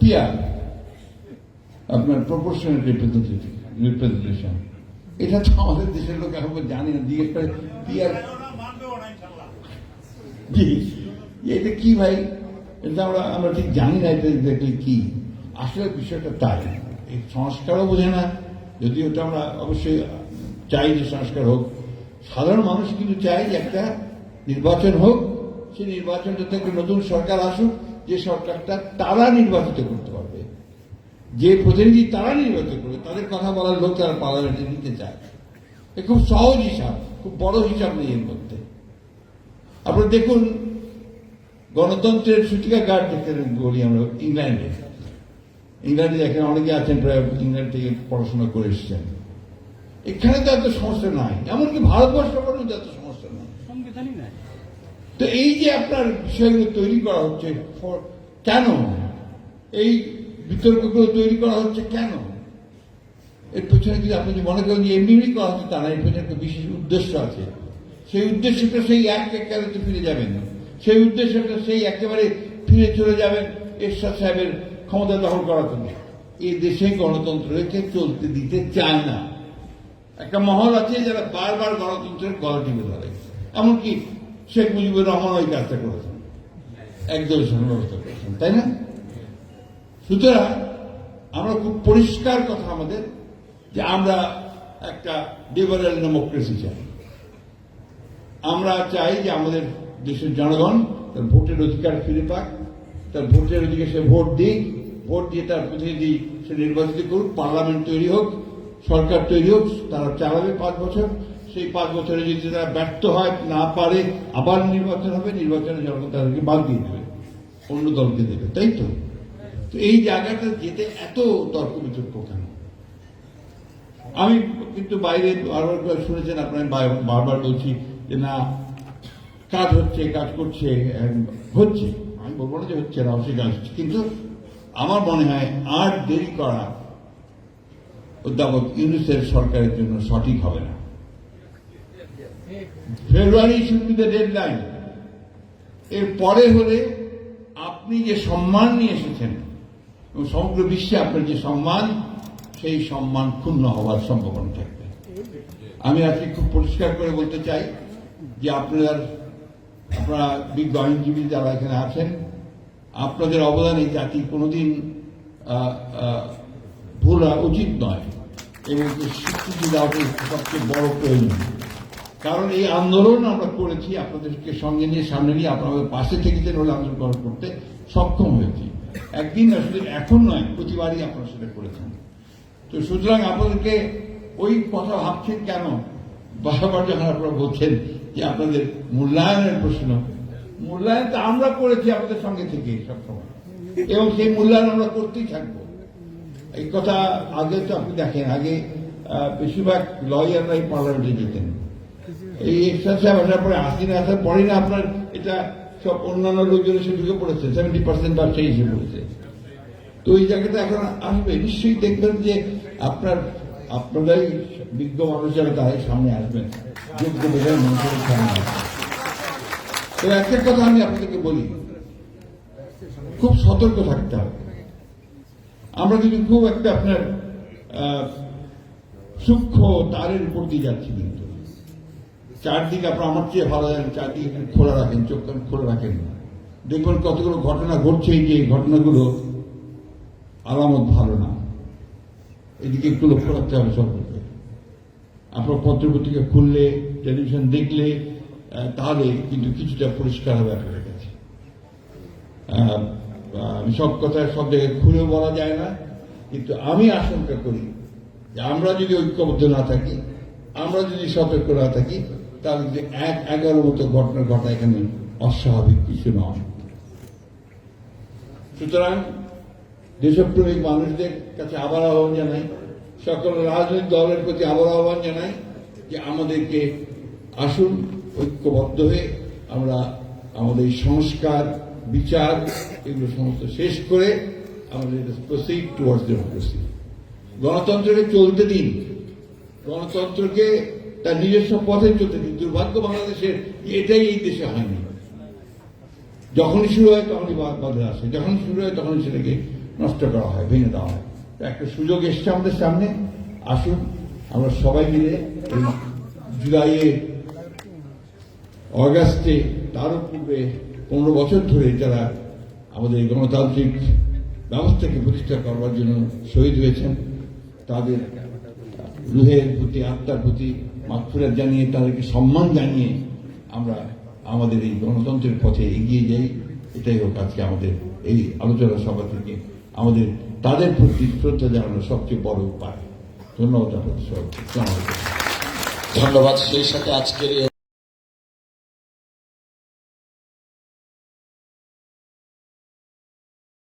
PR, আপনার proportional representation, এটা তো আমাদের দেশের লোক এখন জানি না। জিজ্ঞেস করে পিআর এটা কি ভাই, এটা আমরা ঠিক জানি না এটা এক্স্যাক্টলি কি। আসলে বিষয়টা তাই, এই সংস্কারও বোঝে না, যদিও ওটা আমরা অবশ্যই চাই যে সংস্কার হোক। সাধারণ মানুষ কিন্তু চাই যে একটা নির্বাচন হোক, সেই নির্বাচনটা থেকে নতুন সরকার আসুক, যে সরকারটা তারা নির্বাচিত করতে পারবে, যে প্রতিনিধি তারা নির্বাচিত করবে, তাদের কথা বলার লোক তারা পার্লামেন্টে নিতে চায়। এ খুব সহজ হিসাব, খুব বড় হিসাব নেই এর মধ্যে। আপনারা দেখুন, গণতন্ত্রের সূতিকাগার দেখতে বলি আমরা ইংল্যান্ডে দেখেন, অনেকে আছেন প্রায় ইংল্যান্ড থেকে পড়াশোনা করে এসেছেন। এখানে তো এত সমস্যা নাই, এমনকি ভারতবর্ষ পর্যন্ত এত সমস্যা নাই, সংবিধানই নাই। তো এই যে আপনার বিষয়গুলো তৈরি করা হচ্ছে, কেন এই বিতর্কগুলো তৈরি করা হচ্ছে, কেন? এর পেছনে যদি আপনি মনে করেন যে এমনি করা হচ্ছে, তা না, এর পেছনে একটা বিশেষ উদ্দেশ্য আছে। সেই উদ্দেশ্যটা সেই একেবারে ফিরে যাবেন, সেই উদ্দেশ্যটা সেই একেবারে ফিরে চলে যাবেন এরশাদ সাহেবের ক্ষমতা দখল করার জন্য। এই দেশে গণতন্ত্রকে চলতে দিতে চায় না। একটা মহল আছে যারা বারবার গণতন্ত্রের গলা টিপে ধরে, এমনকি শেখ মুজিবুর রহমান ওই কাজটা করেছেন, একদল ব্যবস্থা করেছেন, তাই না? সুতরাং আমরা খুব পরিষ্কার কথা আমাদের, যে আমরা একটা লিবারেল ডেমোক্রেসি চাই। আমরা চাই যে আমাদের দেশের জনগণ তার ভোটের অধিকার ফিরে পাক, তার ভোটের অধিকার সে ভোট দিক, ভোট দিয়ে তার প্রতিনিধি সে নির্বাচিত করুক, পার্লামেন্ট তৈরি হোক, সরকার তৈরি হোক, তারা চালাবে 5 বছর। সেই 5 বছরে যদি তারা ব্যর্থ হয়, না পারে, আবার নির্বাচন হবে, নির্বাচনে জনগণ তাদেরকে বাদ দিয়ে দেবে, অন্য দলকে দেবে, তাই তো? তো এই জায়গাটা যেতে এত তর্ক বিতর্ক কেন? আমি কিন্তু বাইরে বারবার শুনেছেন আপনার, বারবার বলছি যে না, কাজ হচ্ছে, কাজ করছে, হচ্ছে। আমি বলবো না যে হচ্ছে না, অবশ্যই কাজ হচ্ছে, কিন্তু আমার মনে হয় আর দেরি করা অধ্যাপক ইউনূসের সরকারের জন্য সঠিক হবে না। ফেব্রুয়ারি শুড বি দ্য ডেডলাইন। এর পরে হলে আপনি যে সম্মান নিয়ে এসেছেন এবং সমগ্র বিশ্বে আপনার যে সম্মান, সেই সম্মান ক্ষুণ্ণ হওয়ার সম্ভাবনা থাকবে। আমি আজকে খুব পরিষ্কার করে বলতে চাই যে আপনারা বিজ্ঞ আইনজীবী যারা এখানে আছেন, আপনাদের অবদান এই জাতি কোনোদিন ভোলা উচিত নয়, এবং স্বীকৃতি দেওয়াটা সবচেয়ে বড় প্রয়োজন। কারণ এই আন্দোলন আমরা করেছি আপনাদেরকে সঙ্গে নিয়ে, সামনে নিয়ে, আপনাদের পাশে থেকেছেন বলে আন্দোলন করতে সক্ষম হয়েছি। একদিন আসলে এখন নয়, প্রতিবারই আপনারা সেটা করেছেন। তো সুতরাং আপনাদেরকে ওই কথা ভাবছেন কেন? বারবার যখন আপনারা বলছেন যে আপনাদের মূল্যায়নের প্রশ্ন, মূল্যায়ন তো আমরা করেছি আপনাদের সঙ্গে থেকে সবসময়, এবং সেই মূল্যায়ন আমরা করতেই থাকবো। এই কথা আগে তো আপনি দেখেন, আগে বেশিরভাগ লয়াররাই পার্লামেন্টে যেতেন। এই এক্সারসাইজ আসার পরে, হাসিনা আসার পরে না আপনার এটা সব অন্যান্য লোকজন এসে ঢুকে পড়েছে, 70% ব্যবসায়ী এসে পড়েছে। তো ওই জায়গাটা এখন আসবে, নিশ্চয়ই দেখবেন যে আপনারাই বিজ্ঞ মানুষ যারা তারাই সামনে আসবেন, যোগ্য বোঝার মানুষের সামনে আসবেন। তো একটা কথা আমি আপনাদেরকে বলি, খুব সতর্ক থাকতে হবে। আমরা কিন্তু খুব একটা আপনার সূক্ষ্ম তারের উপর দিয়ে যাচ্ছি, কিন্তু চারদিকে আপনার আমার চেয়ে ভালো জানেন, চারদিকে খোলা রাখেন, চোখ কান খোলা রাখেন, দেখবেন কতগুলো ঘটনা ঘটছে। এই যে ঘটনাগুলো আলামত ভালো না, এদিকে একটু লক্ষ্য রাখতে হবে সরকারকে। আপনার পত্রপত্রিকা খুললে, টেলিভিশন দেখলে, তাহলে কিন্তু কিছুটা পরিষ্কার হবে আপনাদের কাছে। সব কথা সব জায়গায় খুলেও বলা যায় না, কিন্তু আমি আশঙ্কা করি যে আমরা যদি ঐক্যবদ্ধ না থাকি, আমরা যদি সতর্ক না থাকি, তাহলে যে 11 মতো ঘটনা ঘটা এখানে অস্বাভাবিক কিছু নয়। সুতরাং দেশপ্রেমিক মানুষদের কাছে আবার আহ্বান জানাই, সকল রাজনৈতিক দলের প্রতি আবার আহ্বান জানাই যে আমাদেরকে আসুন ঐক্যবদ্ধ হয়ে আমরা আমাদের সংস্কার, বিচার, এগুলো সমস্ত শেষ করে আমাদের প্রসিড টুয়ার্ডস ডেমোক্রেসি। গণতন্ত্রকে চলতে দিন, গণতন্ত্রকে তার নিজস্ব পথে চলতে দিন। দুর্ভাগ্য বাংলাদেশের এটাই এই দেশে হয়নি। যখনই শুরু হয় তখনই বাধা আসে, যখন শুরু হয় তখনই সেটাকে নষ্ট করা হয়, ভেঙে দেওয়া হয়। তো একটা সুযোগ এসছে আমাদের সামনে, আসুন আমরা সবাই মিলে এই জুলাইয়ে, অগাস্টে, তারও পূর্বে 15 বছর ধরে যারা আমাদের এই গণতান্ত্রিক ব্যবস্থাকে প্রতিষ্ঠা করবার জন্য শহীদ হয়েছেন, তাদের রুহের প্রতি, আত্মার প্রতি মাগফিরাত জানিয়ে, তাদেরকে সম্মান জানিয়ে আমরা আমাদের এই গণতন্ত্রের পথে এগিয়ে যাই। এটাই হোক আজকে আমাদের এই আলোচনা সভা থেকে আমাদের তাদের প্রতি শ্রদ্ধা জানানোর সবচেয়ে বড় উপায়। ধন্যবাদ আপনাদের সবাইকে। ধন্যবাদ। সেই সাথে আজকের এই